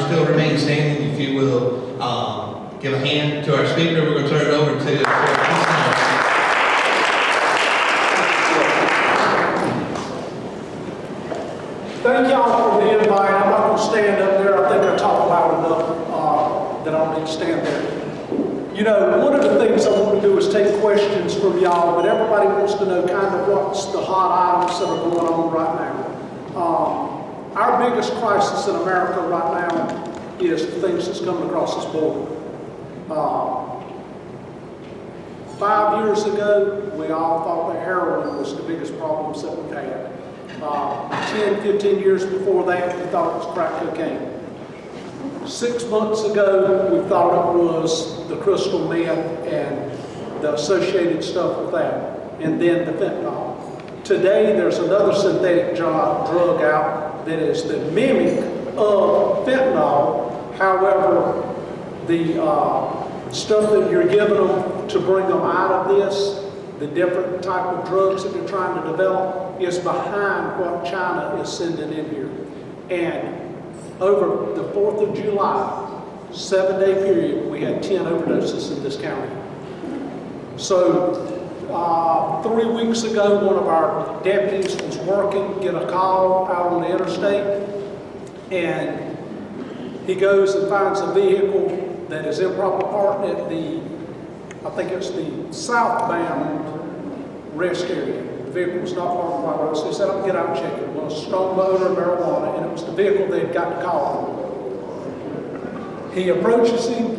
still remain standing, if you will give a hand to our speaker. We're going to turn it over to Thank y'all for the invite. I'm not going to stand up there. I think I talk loud enough that I don't need to stand there. You know, one of the things I want to do is take questions from y'all, but everybody wants to know kind of what's the hot items that are going on right now. Our biggest crisis in America right now is the things that's coming across this border. 5 years ago, we all thought that heroin was the biggest problems that we've had. 10, 15 years before that, we thought it was crack cocaine. 6 months ago, we thought it was the crystal meth and the associated stuff with that, and then the fentanyl. Today, there's another synthetic drug out that is the mimic of fentanyl. However, the stuff that you're giving them to bring them out of this, the different type of drugs that they're trying to develop, is behind what China is sending in here. And over the 4th of July, 7-day period, we had 10 overdoses in this county. So 3 weeks ago, one of our deputies was working, get a call out on the interstate, and he goes and finds a vehicle that is improper parked at I think it's the southbound rest area. The vehicle was not parked on the road, so he said, "I'm going to get out and check it." Well, a strong odor of marijuana, and it was the vehicle they had got the call from. He approaches him,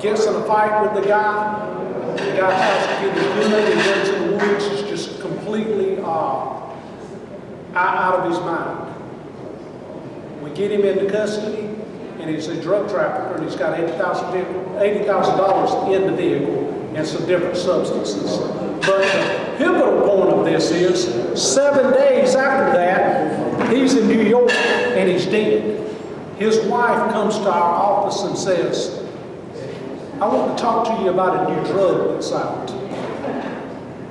gets in a fight with the guy. The guy tries to get his gun, he goes in the woods, is just completely out of his mind. We get him into custody, and he's a drug trafficker, and he's got $80,000 in the vehicle and some different substances. But the pivotal point of this is 7 days after that, he's in New York and he's dead. His wife comes to our office and says, "I want to talk to you about a new drug that's out.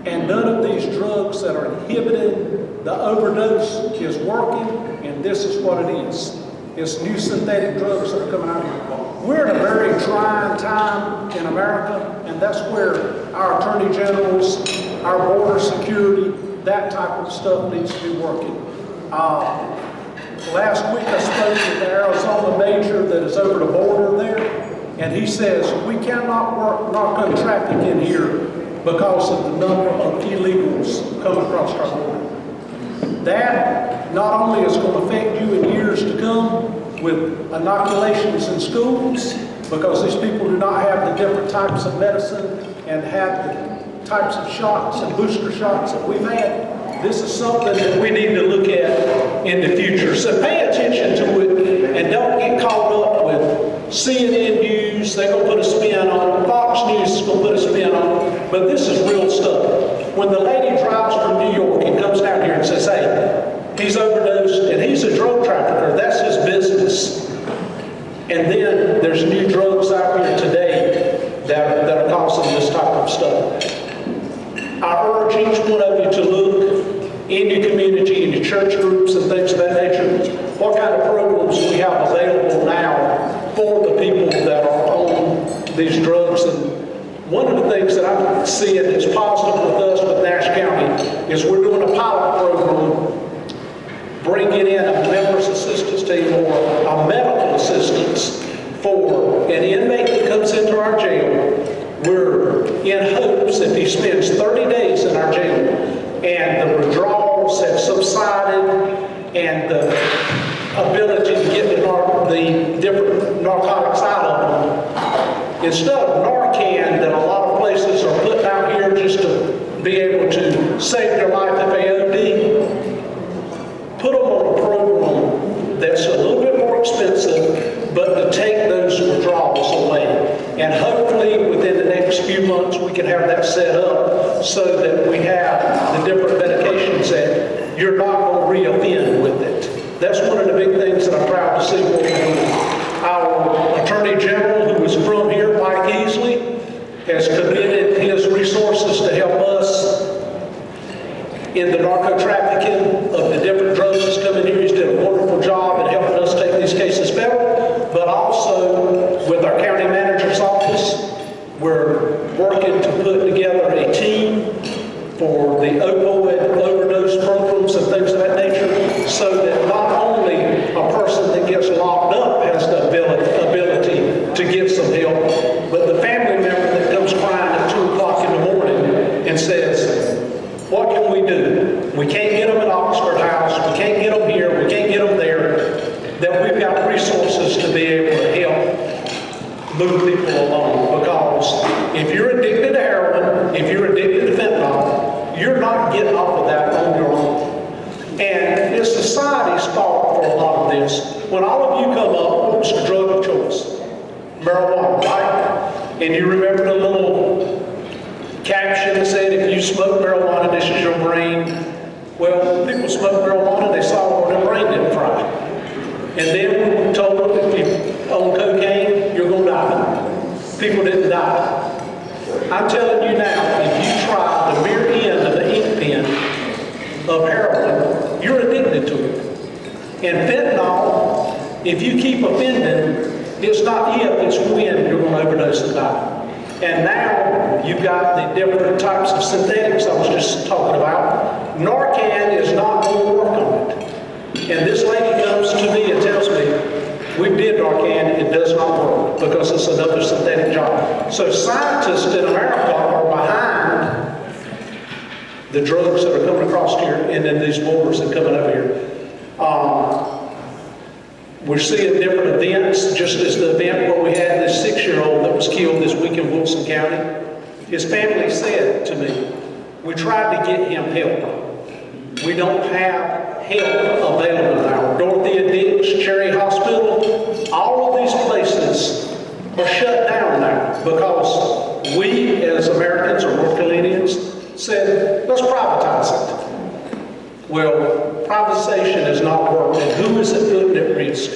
And none of these drugs that are inhibiting the overdose is working, and this is what it is. It's new synthetic drugs that are coming out here." We're in a very trying time in America, and that's where our attorney generals, our border security, that type of stuff needs to be working. Last week I spoke with the Arizona major that is over the border there, and he says, "We cannot work narco trafficking here because of the number of illegals coming across our border." That not only is going to affect you in years to come with inoculations in schools, because these people do not have the different types of medicine and have the types of shots and booster shots that we've had. This is something that we need to look at in the future. So pay attention to it and don't get caught up with CNN News. They're going to put a spin on it. Fox News is going to put a spin on it. But this is real stuff. When the lady drives from New York and comes down here and says, "Hey, he's overdosed and he's a drug trafficker," that's his business. And then there's new drugs out here today that are causing this type of stuff. I urge each one of you to look in your community, in your church groups and things of that nature, what kind of programs we have available now for the people that are on these drugs. And one of the things that I'm seeing that's positive with us with Nash County is we're doing a pilot program, bringing in a member's assistance team or a medical assistance for an inmate that comes into our jail. We're in hopes if he spends 30 days in our jail and the withdrawals have subsided and the ability to get the different narcotics out of them, instead of Narcan that a lot of places are putting out here just to be able to save their life if they OD, put them on a program that's a little bit more expensive, but to take those withdrawals away. And hopefully within the next few months we can have that set up so that we have the different medications that you're not going to re-offend with it. That's one of the big things that I'm proud to see what we're doing. Our Attorney General, who is from here, Mike Easley, has committed his resources to help us in the narco trafficking of the different drugs that's coming here. He's done a wonderful job in helping us take these cases federal. put together a team for the opioid overdose programs and things of that nature, so that not only a person that gets locked up has the ability to get some help, but the family member that comes crying at 2 o'clock in the morning and says, what can we do? We can't get them at Oxford House, we can't get them here, we can't get them there, that we've got resources to be able to help move people along. Because if you're addicted to heroin, if you're addicted to fentanyl, you're not getting off of that on your own. And it's society's fault for a lot of this. When all of you come up, what was the drug of choice? Marijuana, right? And you remember the little caption that said, if you smoke marijuana, this is your brain. Well, people smoke marijuana, they saw where their brain didn't fry. And then we were told if you own cocaine, you're going to die. People didn't die. I'm telling you now, if you try the mere end of the ink pen of heroin, you're addicted to it. And fentanyl, if you keep offending, it's not if, it's when you're going to overdose and die. And now you've got the different types of synthetics I was just talking about. Narcan is not going to work on it. And this lady comes to me and tells me, we did Narcan, it does not work because it's another synthetic job. So scientists in America are behind the drugs that are coming across here and then these borders that are coming up here. We're seeing different events, just as the event where we had this 6-year-old that was killed this week in Wilson County. His family said to me, we tried to get him help. We don't have help available now. Dorothea Dix, Cherry Hospital, all of these places are shut down now because we as Americans or North Carolinians said, let's privatize it. Well, privatization has not worked, and who is it putting at risk?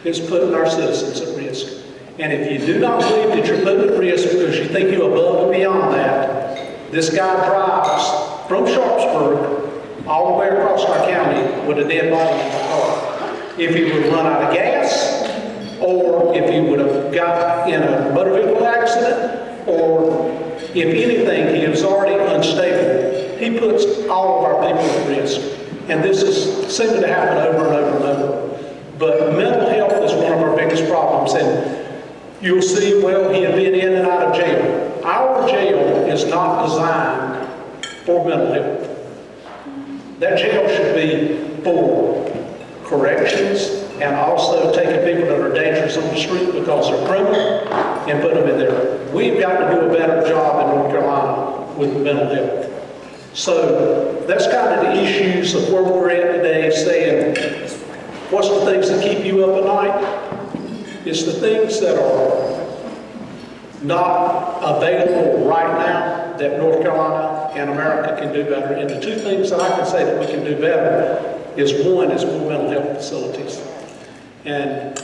It's putting our citizens at risk. And if you do not believe that you're putting at risk because you think you're above and beyond that, this guy drives from Sharpsburg all the way across our county with a dead body in the car. If he would run out of gas, or if he would have got in a motor vehicle accident, or if anything, he was already unstable. He puts all of our people at risk. And this is seeming to happen over and over and over. But mental health is one of our biggest problems. And you'll see, well, he had been in and out of jail. Our jail is not designed for mental health. That jail should be for corrections and also taking people that are dangerous on the street because they're criminal and put them in there. We've got to do a better job in North Carolina with mental health. So that's kind of the issues of where we're at today, saying, what's the things that keep you up at night? It's the things that are not available right now that North Carolina and America can do better. And the two things that I can say that we can do better is, one is more mental health facilities. And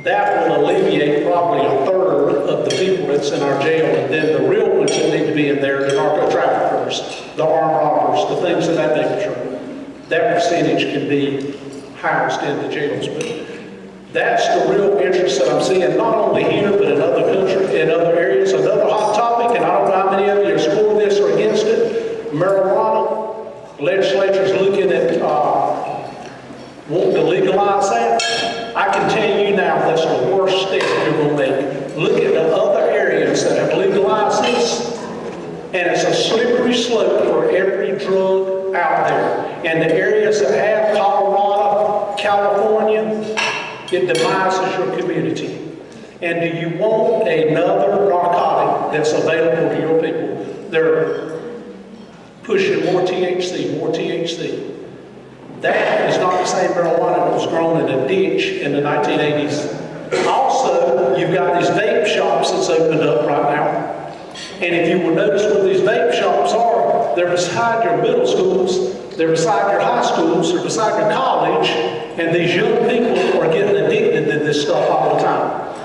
that will alleviate probably a third of the people that's in our jail. And then the real ones that need to be in there, the narco traffickers, the armed robbers, the things of that nature, that percentage can be housed in the jails. But that's the real interest that I'm seeing, not only here, but in other countries, in other areas. Another hot topic, and I don't know how many of you are for this or against it, marijuana. Legislature's looking at wanting to legalize that. I can tell you now that's the worst step you're going to make. Look at the other areas that have legalized this, and it's a slippery slope for every drug out there. And the areas that have Colorado, California, it demises your community. And do you want another narcotic that's available to your people? They're pushing more THC, more THC. That is not the same marijuana that was grown in a ditch in the 1980s. Also, you've got these vape shops that's opened up right now. And if you will notice where these vape shops are, they're beside your middle schools, they're beside your high schools, they're beside your college, and these young people are getting addicted to this stuff all the time.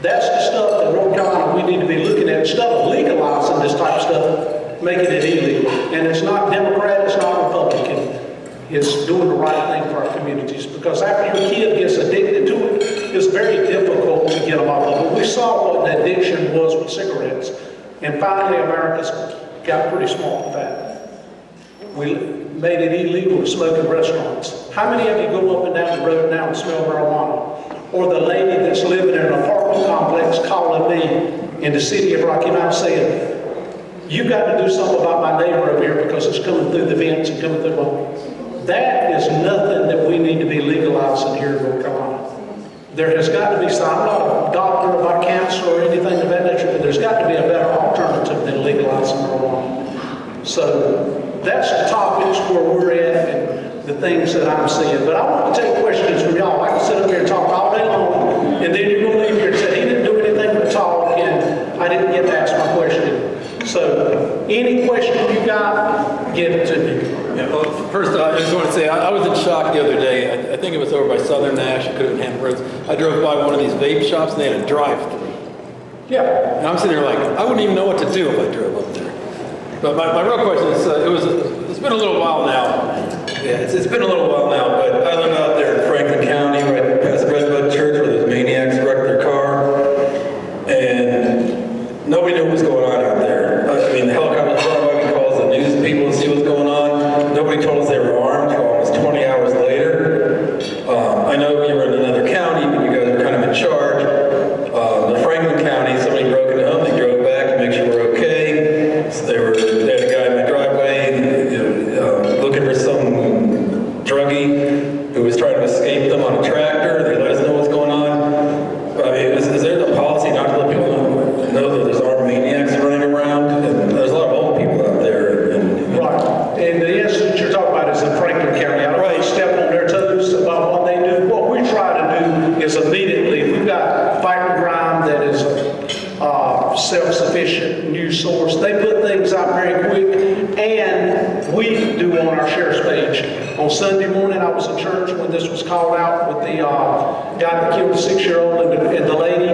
That's the stuff that North Carolina we need to be looking at. Instead of legalizing this type of stuff, making it illegal. And it's not Democrat, it's not Republican. It's doing the right thing for our communities. Because after your kid gets addicted to it, it's very difficult to get them off of it. We saw what the addiction was with cigarettes. And finally, America's got pretty smart with that. We made it illegal to smoke in restaurants. How many of you go up and down the road now and smell marijuana? Or the lady that's living in an apartment complex calling me in the city of Rocky Mount saying, "You've got to do something about my neighbor over here because it's coming through the vents and coming through my..." That is nothing that we need to be legalizing here in North Carolina. There has got to be some, I'm not a doctor about cancer or anything of that nature, but there's got to be a better alternative than legalizing marijuana. So that's the topics where we're at and the things that I'm seeing. But I want to take questions from y'all. I can sit up here and talk all day long, and then you're going to leave here and say, "He didn't do anything but talk, and I didn't get to ask my question." So any question you got, give it to me. Yeah, well, first, I just want to say, I was in shock the other day. I think it was over by Southern Nash. It could have been Hampton Roads. I drove by one of these vape shops, and they had a drive-through. Yeah. And I'm sitting there like, I wouldn't even know what to do if I drove up there. But my real question is, it's been a little while now. Yeah, it's been a little while now, but I live out there in Franklin County, right past Redbud Church, where those maniacs wrecked their car. And nobody knew what was going on out there. I mean, the helicopter was flying by, we called the news people to see what's going on. Nobody told us they were armed until almost 20 hours later. I know you were in another county, but you guys were kind of in charge. The Franklin County, somebody broke into home, they drove back to make sure we're okay. So they had a guy in the driveway looking for some druggie who was trying to escape them on a tractor. They let us know what's going on. But I mean, is there the policy not to let people know that there's armed maniacs running around? And there's a lot of old people out there. Right. And the incident you're talking about is in Franklin County. I don't want to step on their toes about what they do. What we try to do is immediately, we've got Fighting Crime that is a self-sufficient news source. They put things out very quick, and we do on our sheriff's page. On Sunday morning, I was in church when this was called out with the guy that killed the 6-year-old and the lady,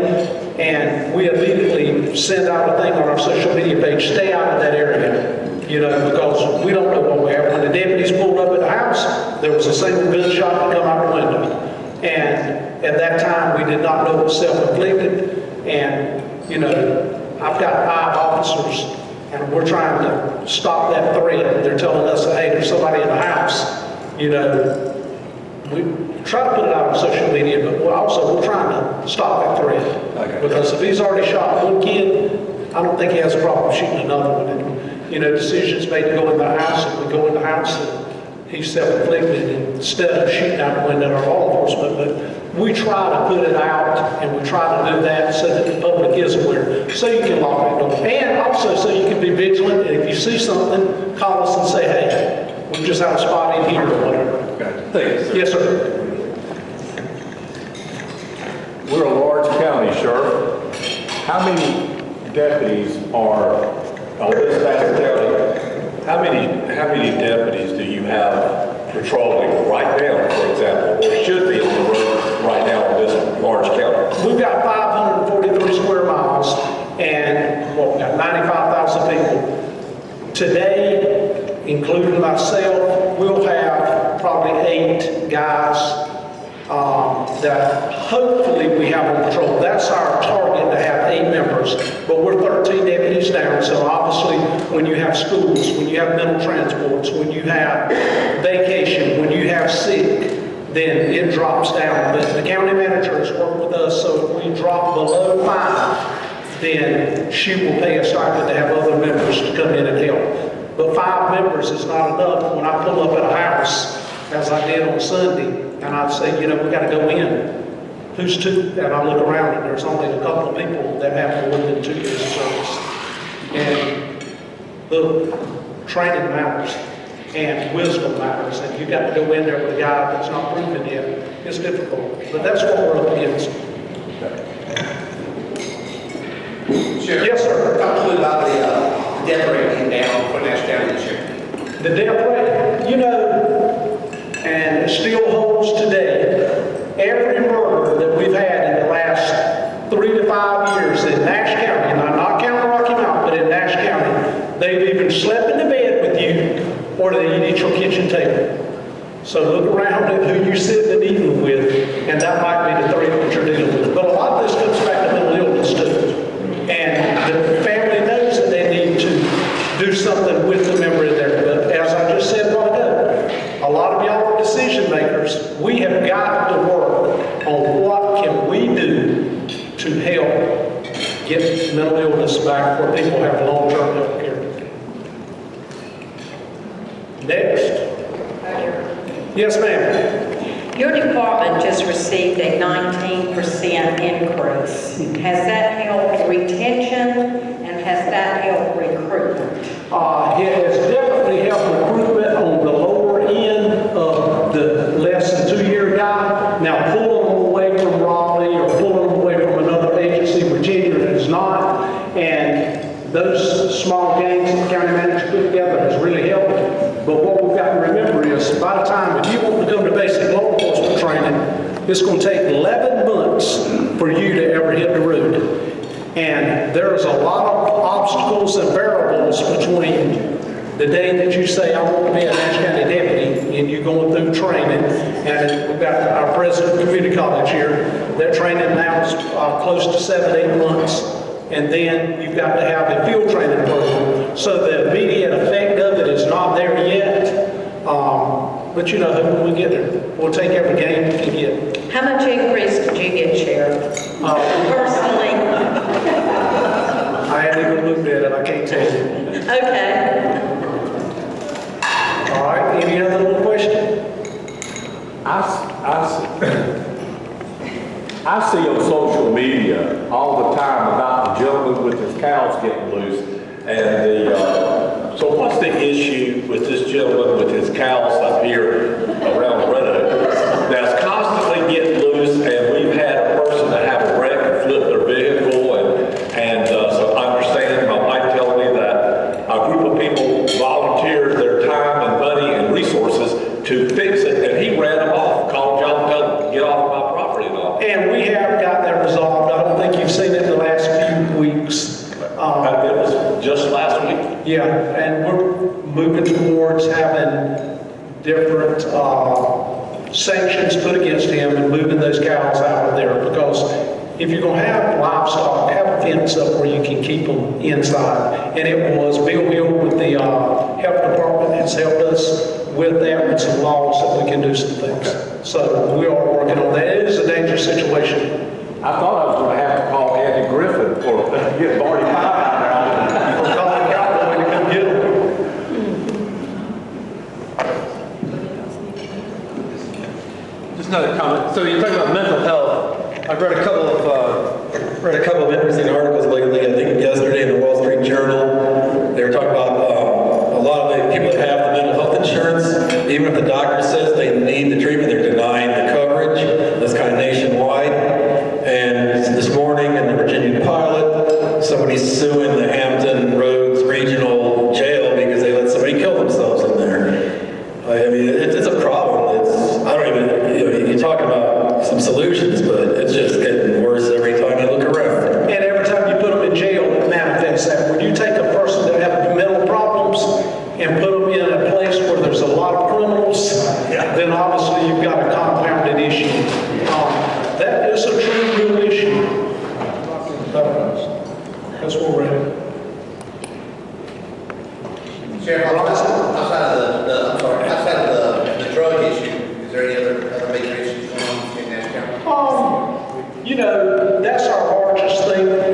and we immediately send out a thing on our social media page, stay out of that area. You know, because we don't know what we have. When the deputies pulled up at the house, there was a single gunshot that come out the window. And at that time, we did not know it was self-inflicted. And, you know, I've got 5 officers, and we're trying to stop that threat. They're telling us, "Hey, there's somebody in the house." You know, we try to put it out on social media, but we're trying to stop that threat. Okay. Because if he's already shot one kid, I don't think he has a problem shooting another one. And, you know, decisions made to go in the house, and we go in the house, and he's self-inflicted instead of shooting out the window at our law enforcement. But we try to put it out, and we try to do that so that the public is aware, so you can lock that door. And also so you can be vigilant, and if you see something, call us and say, "Hey, we just had a spot in here," or whatever. Okay. Thanks. Yes, sir. We're a large county, Sheriff. How many deputies are on this vast county? How many deputies do you have patrolling right now, for example, or should be on the road right now in this large county? We've got 543 square miles, and we've got 95,000 people. Today, including myself, we'll have probably 8 guys that hopefully we have on patrol. That's our target, to have 8 members, but we're 13 deputies down, so obviously when you have schools, when you have mental transports, when you have vacation, when you have sick, then it drops down. But the county manager has worked with us, so if we drop below 5, then she will pay a stipend to have other members to come in and help. But 5 members is not enough. When I pull up at a house, as I did on Sunday, and I'd say, you know, we got to go in. Who's 2? And I look around, and there's only a couple of people that have more than 2 years of service. And look, training matters, and wisdom matters, and you got to go in there with a guy that's not proven yet. It's difficult, but that's what we're up against. Sheriff, Yes, sir. talk a little about the death rate came down for Nash County this year. The death rate, you know, and it still holds today. Every murder that we've had in the last 3 to 5 years in Nash County, and I'm not counting Rocky Mount, but in Nash County, they've even slept in the bed with you, or they eat at your kitchen table. So look around at who you're sitting and eating with, and that might be the threat that you're dealing with. But a lot of this comes back to mental illness too. And the family knows get mental illness back where people have long-term health care. Next. Yes, ma'am. Your department just received a 19% increase. Has that helped retention and has that helped recruitment? It has definitely helped recruitment on the lower end of the less than 2-year guy. Now, pulling them away from Raleigh or pulling them away from another agency, Virginia is not. And those small gains that the county manager put together has really helped. But what we've got to remember is by the time, if you want to come to basic law enforcement training, it's going to take 11 months for you to ever hit the road. And there's a lot of obstacles and variables between the day that you say, I want to be a Nash County deputy, and you're going through training. And we've got our president of community college here. Their training now is close to 7-8 months. And then you've got to have a field training program. So the immediate effect of it is not there yet. But you know, when we get there, we'll take every game we can get. How much increase did you get, Sheriff? Personally? I haven't even looked at it, I can't tell you. Okay. All right, any other little question? I see on social media all the time about the gentleman with his cows getting loose. And so what's the issue with this gentleman with his cows up here around Rotary that's constantly getting loose, and we've had a person that have a wreck and flip their vehicle, and so I understand my wife telling me that a group of people volunteered their time and money and resources to fix it, and he ran them off, called y'all, tell them, get off my property and all. And we have got that resolved. I don't think you've seen it in the last few weeks. It was just last week. Yeah, and we're moving towards having different sanctions put against him and moving those cows out of there, because if you're going to have livestock, have a fence up where you can keep them inside. And it was Bill Hill with the health department has helped us with that, with some laws that we can do some things. So we are working on that. It is a dangerous situation. I thought I was going to have to call Andy Griffin or get Barney Pye out there. We're calling the cowboy to come get them. Just another comment. So you're talking about mental health. I've read a couple of interesting articles lately. I think yesterday in the Wall Street Journal, they were talking about a lot of the people that have the mental health insurance, even if the doctor says they need the treatment, they're denying the coverage. That's kind of nationwide. And this morning in the Virginia Pilot, somebody's suing the Hampton Roads Regional Jail because they let somebody kill themselves in there. I mean, it's a problem. I don't even, you're talking about some solutions, but it's just getting worse every time I look around. And every time you put them in jail, it manifests that. When you take a person that have mental problems and put them in a place where there's a lot of criminals, then obviously you've got a compounded issue. That is a true, real issue. That's where we're at. Sheriff, outside of the drug issue, is there any other major issues going on in Nash County? You know, that's our largest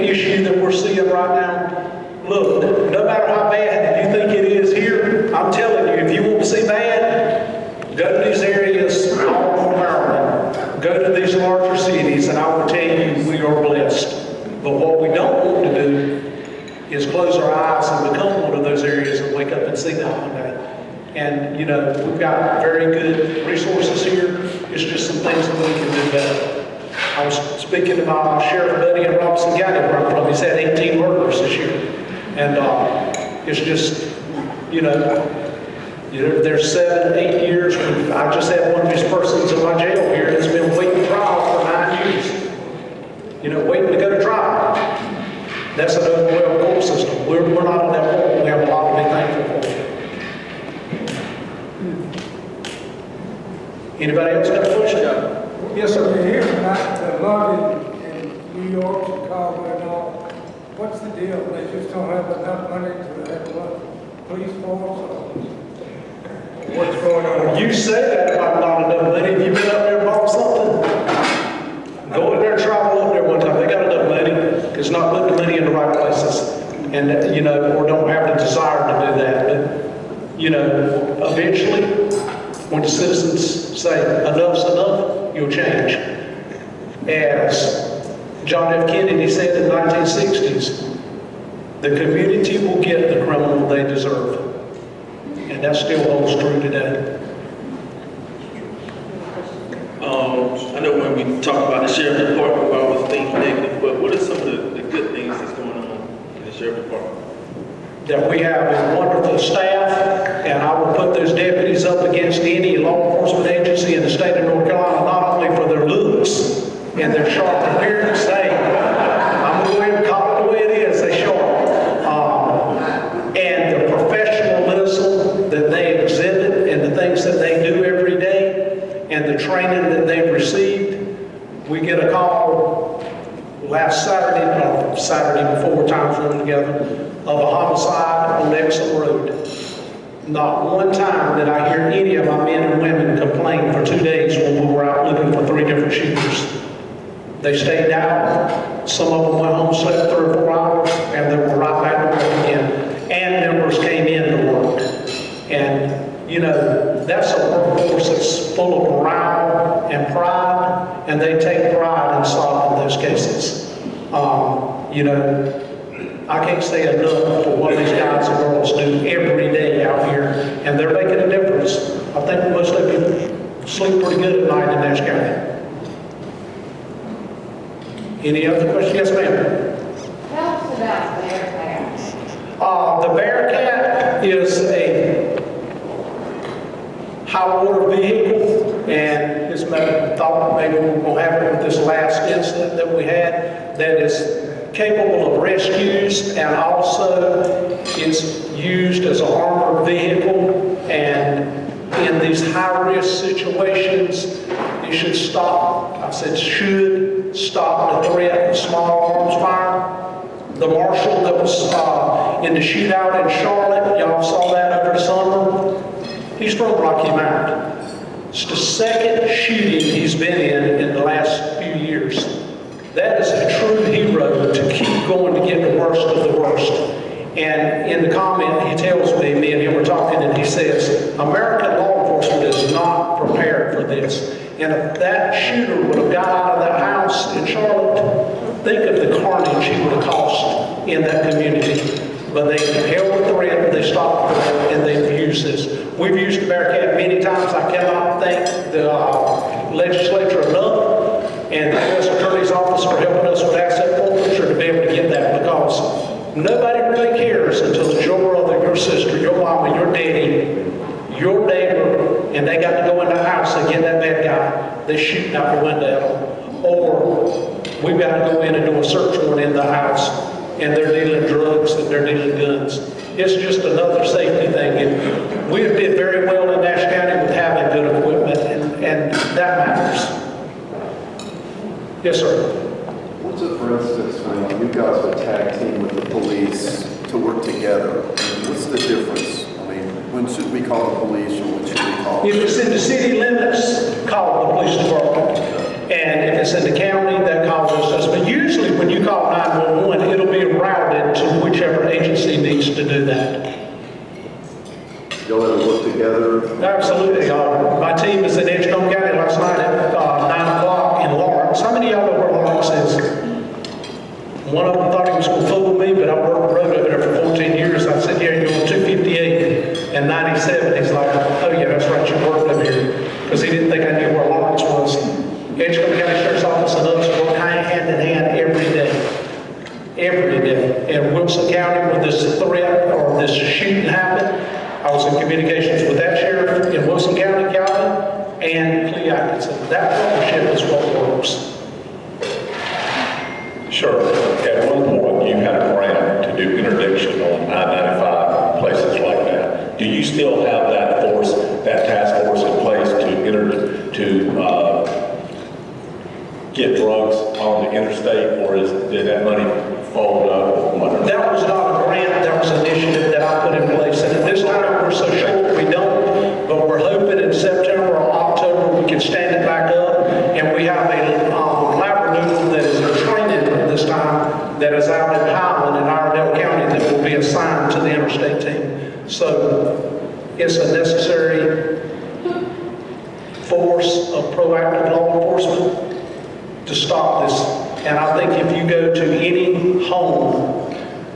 issue that we're seeing right now. Look, no matter how bad you think it is here, I'm telling you, if you want to see bad, go to these areas all over Maryland. Go to these larger cities, and I will tell you, we are blessed. But what we don't want to do is close our eyes and become one of those areas and wake up and see that one day. And, you know, we've got very good resources here. It's just some things that we can do better. I was speaking to my sheriff buddy in Robinson County, where I'm from. He's had 18 murders this year. And it's just, you know, there's 7-8 years. I just had one of these persons in my jail here that's been waiting trial for 9 years. You know, waiting to go to trial. That's an overwhelmed court system. We're not on that point. We have a lot to be thankful for. Anybody else got a question? Yes, sir. We're here tonight to lobby in New York, Chicago, and all. What's the deal? They just don't have enough money to have a police force? What's going on? You say that about not enough money. Have you been up there and bought something? Go in there and travel up there one time. They got enough money. It's not putting the money and, you know, or don't have the desire to do that. But, you know, eventually, when the citizens say enough's enough, you'll change. As John F. Kennedy said in the 1960s, the community will get the criminal they deserve. And that still holds true today. I know when we talk about the sheriff's department, we always think negative, but what are some of the good things that's going on in the sheriff's department? That we have a wonderful staff, and I will put those deputies up against any law enforcement agency in the state of North Carolina, not only for their looks and their sharp appearance. Hey, I'm going to go ahead and call it the way it is, they sharp. And the professionalism that they exhibit and the things that they do every day and the training that they've received. We get a call last Saturday before, times running together, of a homicide on Exit Road. Not one time did I hear any of my men and women complain for 2 days when we were out looking for 3 different shooters. They stayed out. Some of them went home, slept 3 or 4 hours, and they were right back to work again. And members came in to work. And, you know, that's a workforce that's full of morale and pride, and they take pride in solving those cases. You know, I can't say enough for what these guys and girls do every day out here, and they're making a difference. I think most of you sleep pretty good at night in Nash County. Any other questions? Yes, ma'am. Tell us about the Bearcat. The Bearcat is a high water vehicle, and this thought maybe we're going to have it with this last incident that we had, that is capable of rescues, and also it's used as an armored vehicle, and in these high-risk situations, it should stop, I said should stop the threat of small arms fire. The marshal that was in the shootout in Charlotte, y'all saw that over the summer, he's from Rocky Mount. It's the second shooting he's been in the last few years. That is a true hero to keep going to get the worst of the worst. And in the comment, he tells me and him were talking, and he says, American law enforcement is not prepared for this. And if that shooter would have got out of that house in Charlotte, think of the carnage he would have caused in that community. But they held the threat, they stopped the threat, and they've used this. We've used the Bearcat many times. I cannot thank the legislature enough and the U.S. Attorney's Office for helping us with asset forfeiture to be able to get that, because nobody really cares until it's your brother, your sister, your mama, your daddy, your neighbor, and they got to go in the house and get that bad guy. They're shooting out the window at them. Or we've got to go in and do a search warrant in the house, and they're dealing drugs and they're dealing guns. It's just another safety thing. And we did very well in Nash County with having good equipment, and that matters. Yes, sir. What's it, for instance, when you guys would tag team with the police to work together? What's the difference? I mean, when should we call the police, or when should we call? If it's in the city limits, call the police department. And if it's in the county, that calls us. But usually when you call 911, it'll be routed to whichever agency needs to do that. Y'all let them work together? Absolutely. My team is in Edgecombe County last night at 9 o'clock in Lawrence. How many of y'all know where Lawrence is? One of them thought he was going to fool me, but I worked the road over there for 14 years. I said, yeah, you're on 258 and 97. He's like, oh yeah, that's right, you worked over here. Because he didn't think I knew where Lawrence was. Edgecombe County Sheriff's Office and us work hand in hand every day. Every day. In Wilson County, when this threat or this shooting happened, I was in communications with that sheriff in Wilson County, Calvin, and Clee Atkinson. That partnership is what works. Sure. At one point, you had a grant to do interdiction on I-95, places like that. Do you still have that force, that task force in place to get drugs on the interstate, or did that money fold up? That was not a grant, that was an initiative that I put in place. And at this time, we're so short, we don't, but we're hoping in September or October, we can stand it back up. And we have a labradoodle that is in training this time, that is out in Highland in Iredell County, that interstate team. So it's a necessary force of proactive law enforcement to stop this. And I think if you go to any home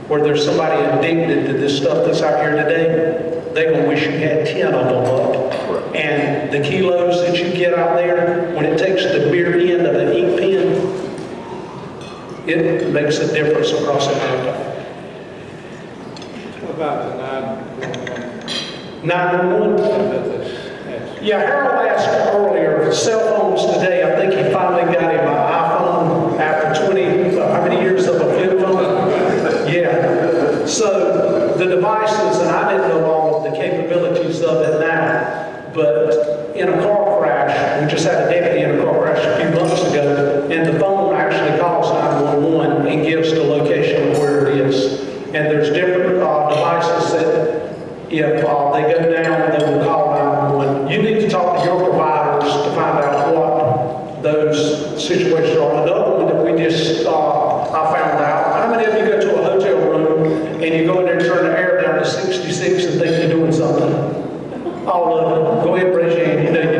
where there's somebody addicted to this stuff that's out here today, they're gonna wish you had 10 of them up. And the kilos that you get out there, when it takes the mere end of an ink pen, it makes a difference across America. What about the 911? Yeah, Harold asked earlier, cell phones today, I think he finally got him an iPhone after 20, how many years of a flip phone? Yeah. So the devices, and I didn't know all of the capabilities of it now, but in a car crash, we just had a deputy in a car crash a few months ago, and the phone actually calls 911 and gives the location of where it is. And there's different devices that if they go down, they will call 911. You need to talk to your providers to find out what those situations are. Another one that we just, I found out, how many of you go to a hotel room and you go in there and turn the air down to 66 and think you're doing something? All of them. Go ahead and raise your hand, you know you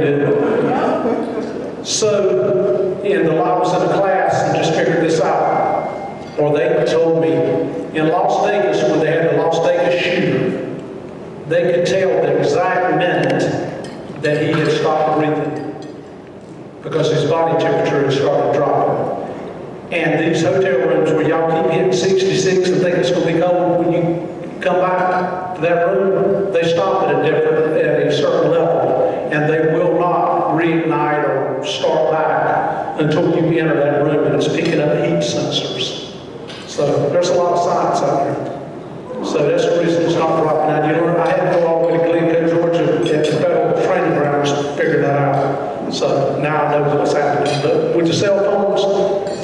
do. So, I was in a class and just figured this out. Or they told me, in Las Vegas, when they had the Las Vegas shooter, they could tell the exact minute that he had stopped breathing because his body temperature had started dropping. And these hotel rooms where y'all keep hitting 66 and think it's going to be cold when you come back to that room, they stop at a certain level, and they will not reignite or start back until you enter that room, and it's picking up heat sensors. So there's a lot of science out there. So that's the reason it's not dropping out. I had to go all the way to Glencoe, Georgia at the federal training grounds to figure that out. So now I know what's happening. But with the cell phones,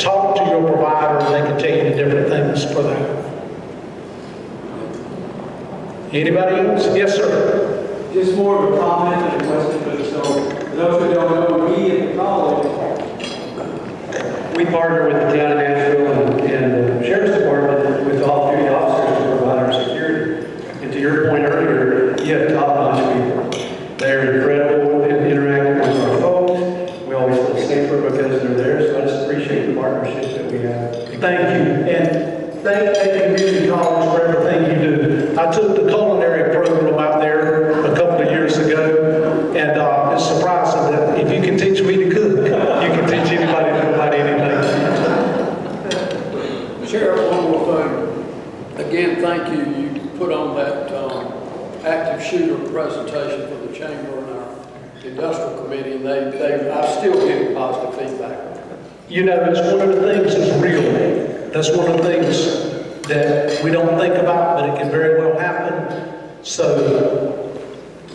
talk to your provider and they can tell you the different things for that. Anybody else? Yes, sir. Just more of a comment and a question for the so for those who don't know, we at the college, we partner with the town of Nashville and the sheriff's department with all 3 officers to provide our security. And to your point earlier, you have top-notch people. They're incredible in interacting with our folks. We always feel safer because they're there. So I just appreciate the partnership that we have. Thank you. And thank community college for everything you do. I took the culinary program out there a couple of years ago, and it's surprising that if you can teach me to cook, you can teach anybody to do about anything. Sheriff, one more thing. Again, thank you. You put on that active shooter presentation for the chamber and our industrial committee, and I'm still getting positive feedback. You know, it's one of the things that's real. That's one of the things that we don't think about, but it can very well happen. So,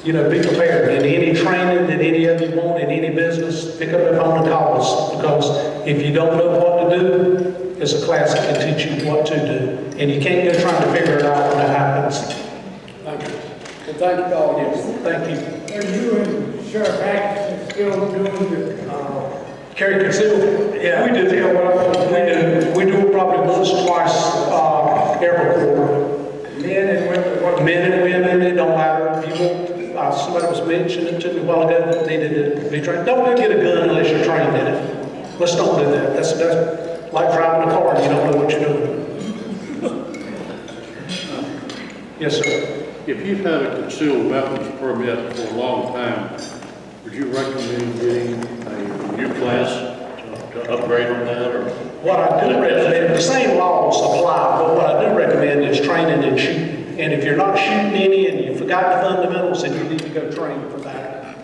be prepared. In any training that any of you want in any business, pick up the phone and call us, because if you don't know what to do, it's a class that can teach you what to do. And you can't go trying to figure it out when it happens. Thank you. And thank you all. Yes, thank you. Are you and Sheriff Atkinson still doing the, Carry concealed? Yeah, we do. Yeah, we do it probably once, twice every quarter. men and women? What Men and women, it don't matter. If you want, somebody was mentioning to me a while ago that needed to be trained. Don't go get a gun unless you're trained in it. Let's don't do that. That's like driving a car. You don't know what you're doing. Yes, sir. If you've had a concealed weapons permit for a long time, would you recommend getting a new class to upgrade on that? Or What I do recommend, the same laws apply, but what I do recommend is training and shooting. And if you're not shooting any and you forgot the fundamentals, then you need to go train for that.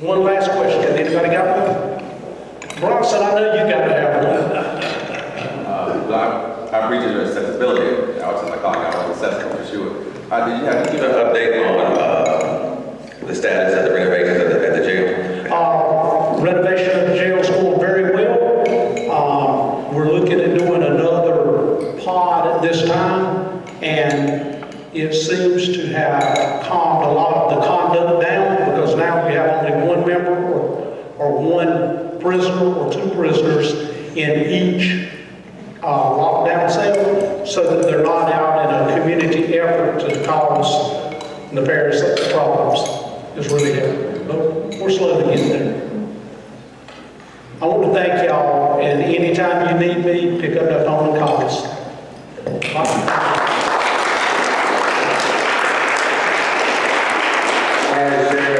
One last question. Anybody got one? Bronson, I know you got to have one. I appreciate your accessibility. I was just like, I was accessible for sure. Did you give an update on the status of the renovations at the jail? Renovation of the jail is going very well. We're looking at doing another pod at this time, and it seems to have calmed a lot of the conduct down, because now we have only one member or one prisoner or two prisoners in each lock down themselves so that they're not out in a community effort to cause nefarious problems is really helpful. But we're slowly getting there. I want to thank y'all, and anytime you need me, pick up that phone and call us. As